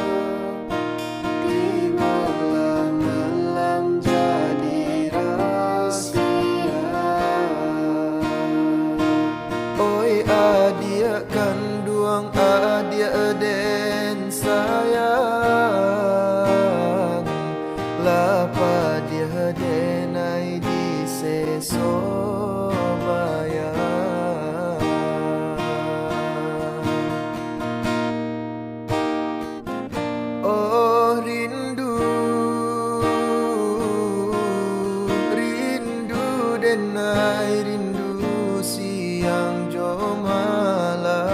tibalah malam jadi rahasia. Oi adia kanduang adia den sayang, lapa dia denai di seso bayang. Oh rindu, rindu denai rindu siang jo malam.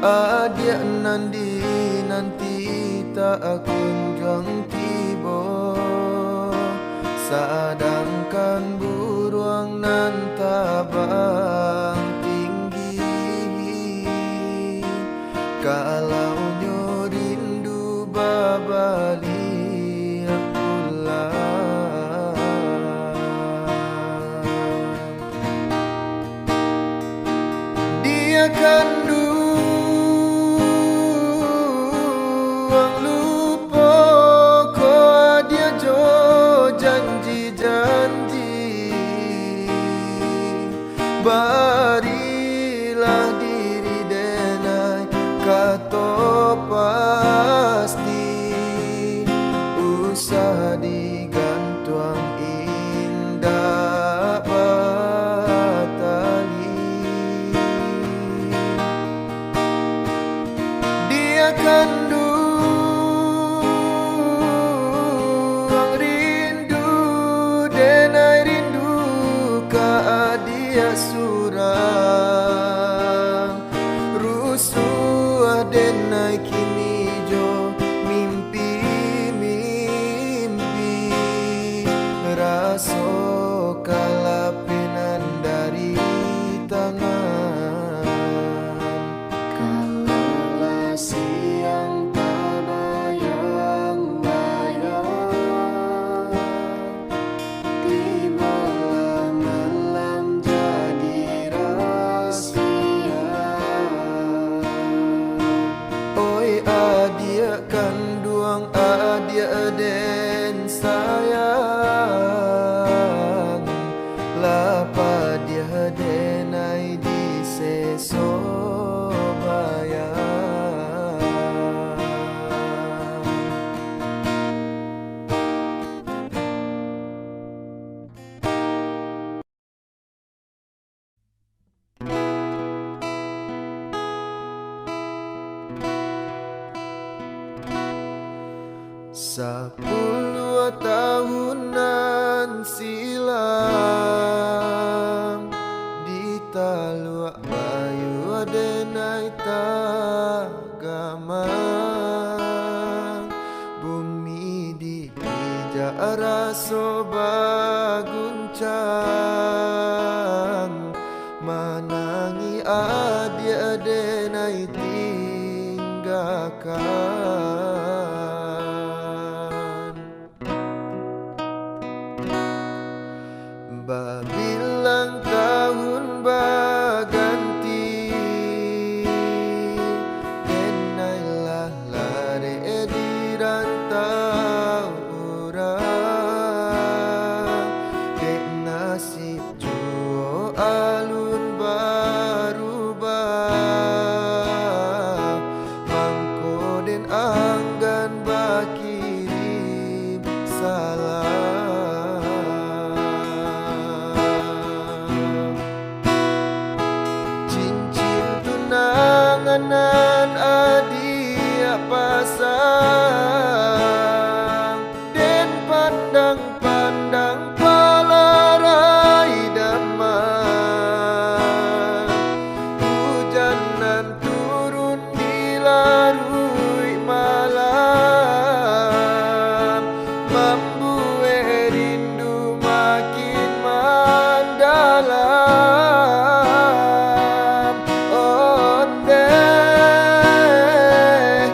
Adia nandi nanti tak kunjung tiba, sedangkan buruang nan tabang tinggi. Kalau nyo rindu babali pulang, dia kan duang lupa ko dia jo janji-janji. Barilah diri denai kato pasti, usah digantung indah batali. Dia kan duang rindu denai rindu ka dia surang rusuh denai kini jo mimpi raso kalapenan dari tangan. Kalaulah siang terbayang-bayang, tibalah malam jadi rahasia. Oi adia kanduang adia den sayang, lapa dia denai di seso bayang. Sepuluh tahunan silam di Taluk Bayu denai tagamang, bumi di hijau raso baguncang. Babilang tahun berganti, enailah lari di rantau orang. Dek nasib juo alun berubah, mangko den anggan bakirim salam. Tunangan adia pasang, den pandang-pandang palarai damai. Hujanan turun di larui malam, membuat rindu makin mendalam.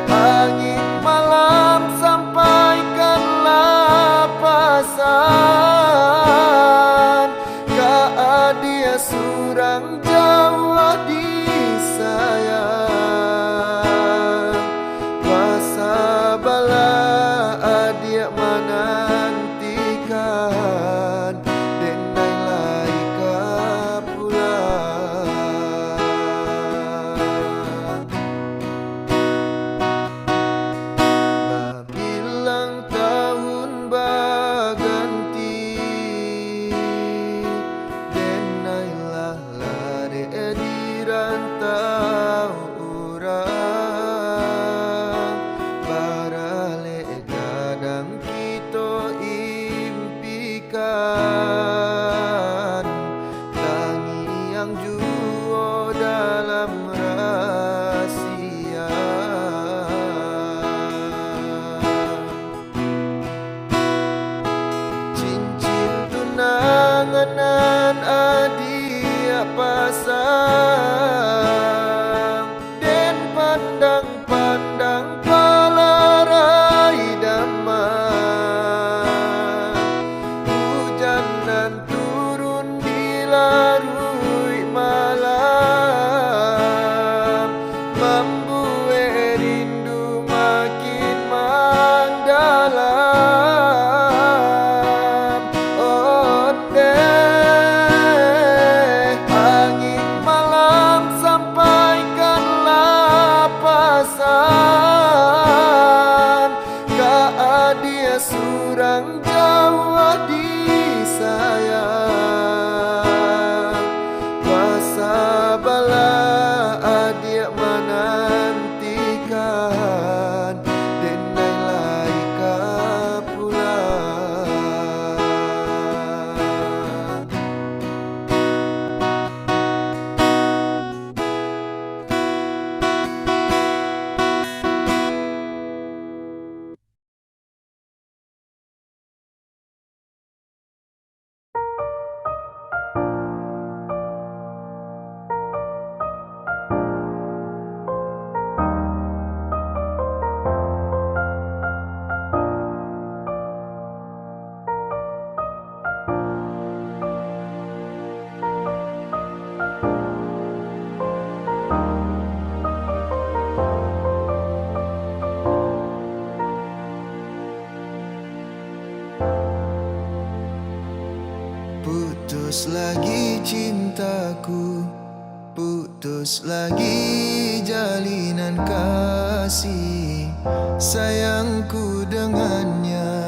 Angin malam sampaikanlah pesan, ka dia surang jauh disayang. Pasabalah adia menantikan, denai laika pulang. Babilang tahun berganti, denailah lari di rantau orang. Barale kadang kita impikan, tangi yang juo dalam rahasia. Cincin tunangan adia pasang, den pandang-pandang palarai damai. Hujanan turun di larui malam, membuat rindu makin mendalam. Angin malam sampaikanlah pesan, ka dia surang jauh disayang. Pasabalah adia menantikan, denai laika pulang. Putus lagi cintaku, putus lagi jalinan kasih sayangku dengannya.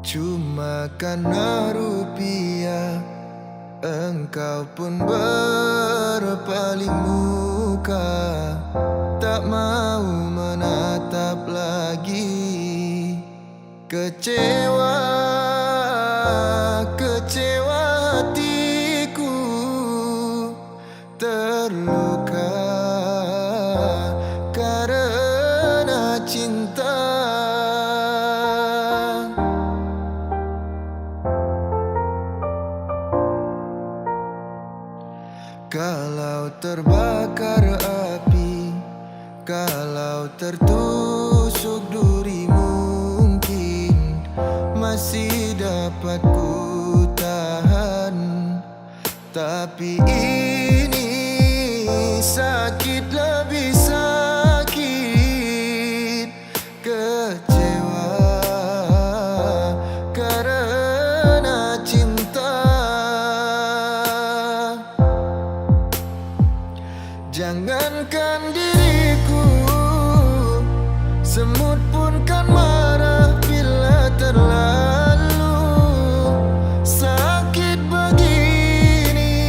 Cuma karena rupiah engkau pun berpaling muka, tak mau menatap lagi. Kecewa, kecewa hatiku, terluka karena cinta. Kalau terbakar api, kalau tertusuk duri mungkin masih dapat ku tahan. Tapi ini sakit lebih sakit, kecewa karena cinta. Jangankan diriku, semut pun kan marah bila terlalu sakit begini.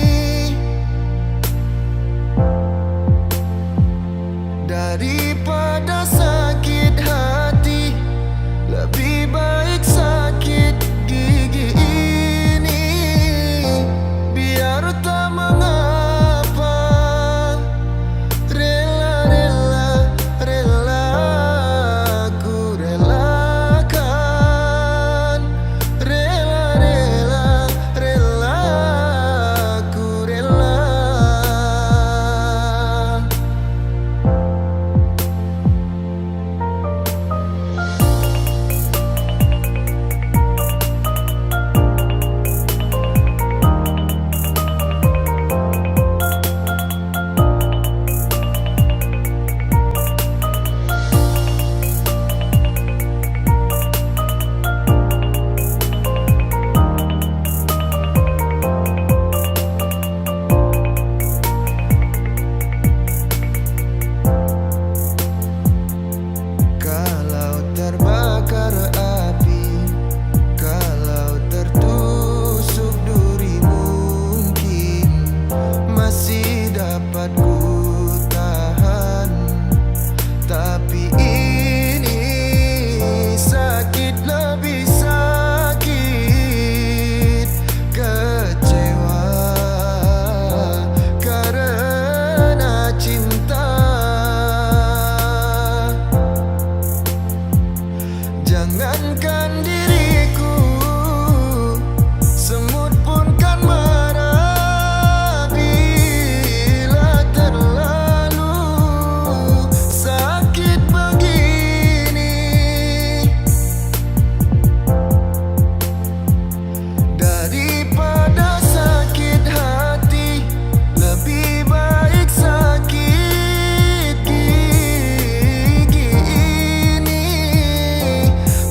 Daripada sakit hati, lebih baik sakit gigi ini. Biar tak mengapa, rela-rela, rela ku relakan. Rela-rela, rela ku rela. Kalau terbakar api, kalau tertusuk duri, mungkin masih dapat ku tahan. Tapi ini sakit lebih sakit, kecewa karena cinta. Jangankan diriku, semut pun kan marah bila terlalu sakit begini. Daripada sakit hati, lebih baik sakit gigi ini.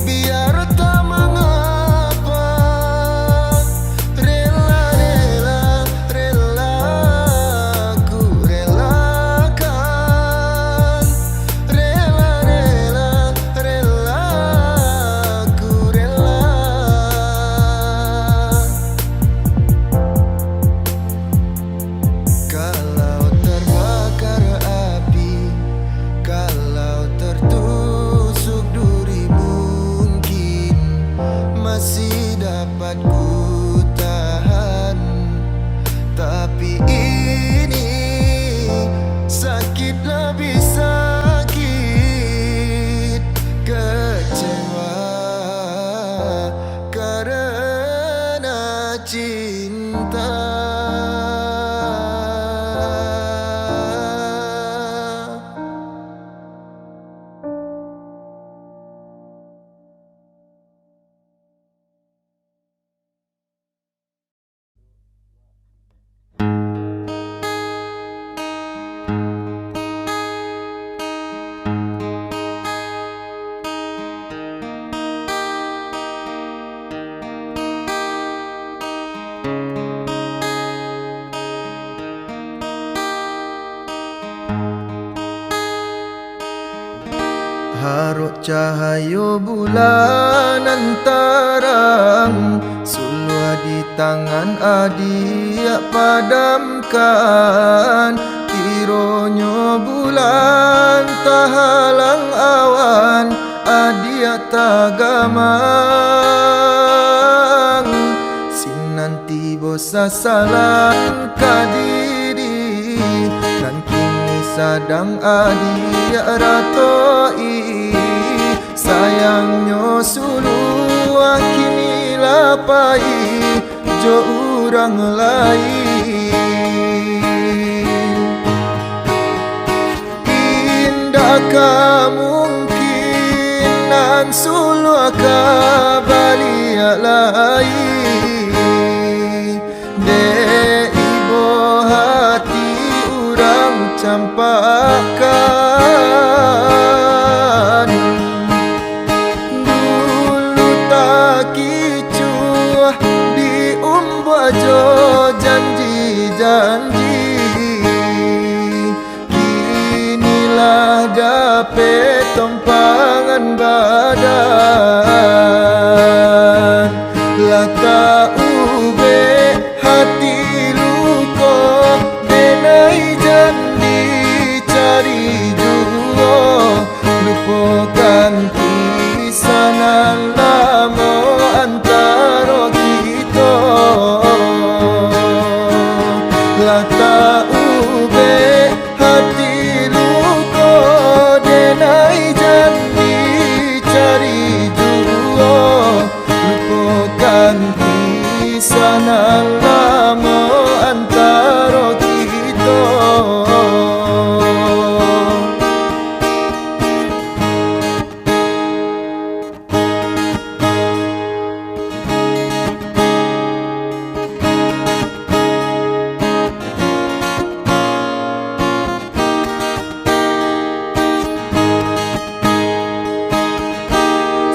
Biar tak mengapa, rela-rela, rela ku relakan. Rela-rela, rela ku rela. Kalau terbakar api, kalau tertusuk duri, mungkin masih dapat ku tahan. Tapi ini sakit lebih sakit, kecewa karena cinta. Haruk cahaya bulan terang, suluh di tangan adik padamkan. Kiranya bulan tahalang awan, adik tagamang. Sinanti bosa salam kadiri, dan kini sadang adik ratoi. Sayangnya suluh kini lapai jo orang lain. Indah mungkin nan suluh kabar balik lagi. Dek ibu hati orang campakan. Dulu tak kicuah di umbajo janji-janji. Kinilah dapet tompangan badan. Lata ube hati luko denai jandi cari juo. Lupakan kisah lama antara kita. Lata ube hati luko denai jandi cari juo. Lupakan kisah lama antara kita.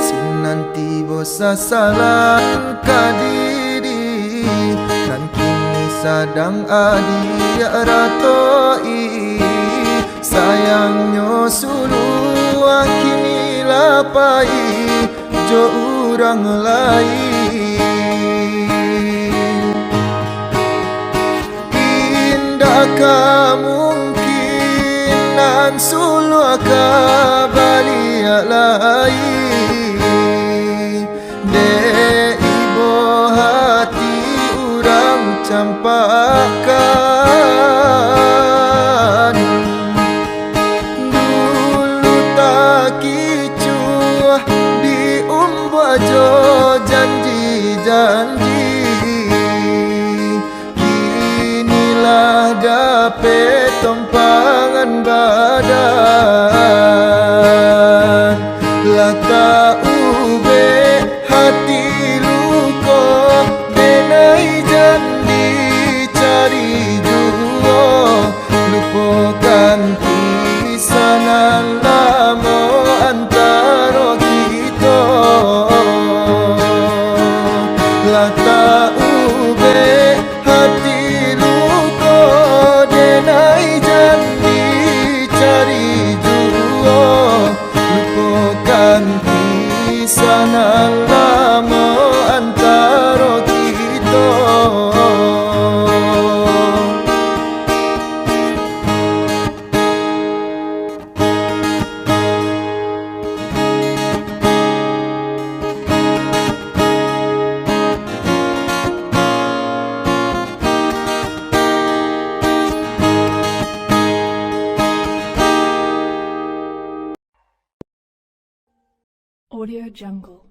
Sinanti bosa salah kadiri, dan kini sadang adi ratoi. Sayangnya sulu kini lapai jo orang lain. Indakkah mungkinan sulu balik lagi. Dek ibu hati orang campakan. Dulu tak kicuah di umbajo janji-janji. Kinilah dapet tompangan badan. Lata ube hati luko denai jandi cari juo. Lupakan kisah lama antara kita. Lata ube hati luko denai jandi cari juo. Lupakan kisah lama antara kita. Audio Jungle.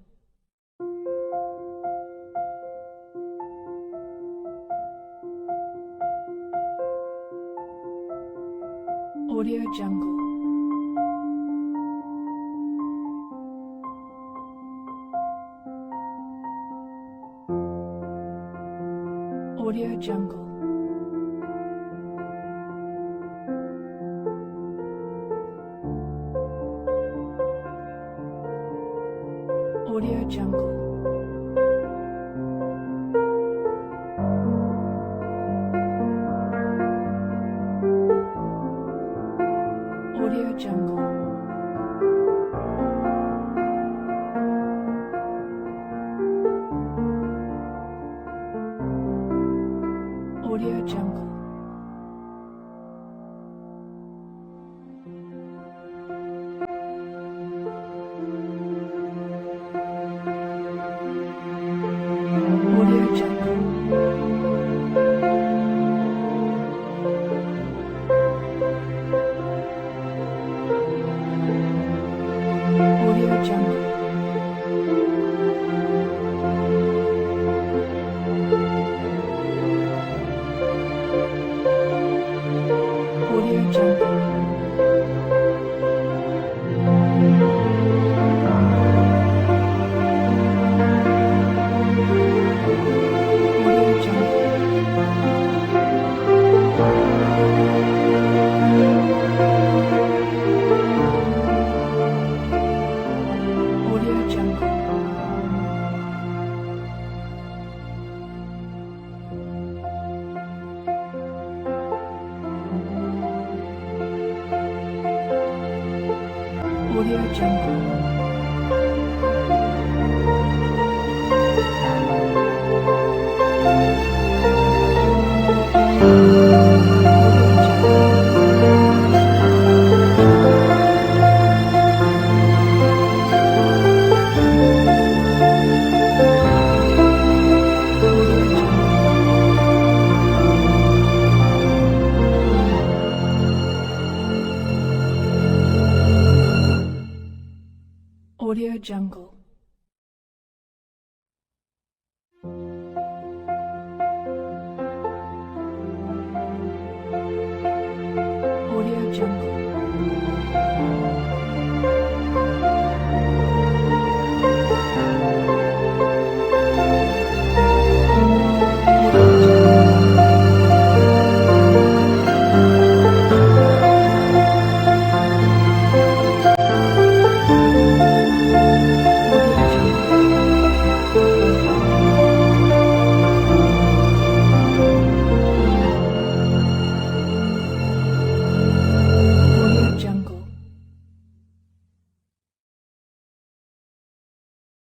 Audio Jungle. Audio Jungle. Audio Jungle. Audio Jungle. Audio Jungle. Jungle.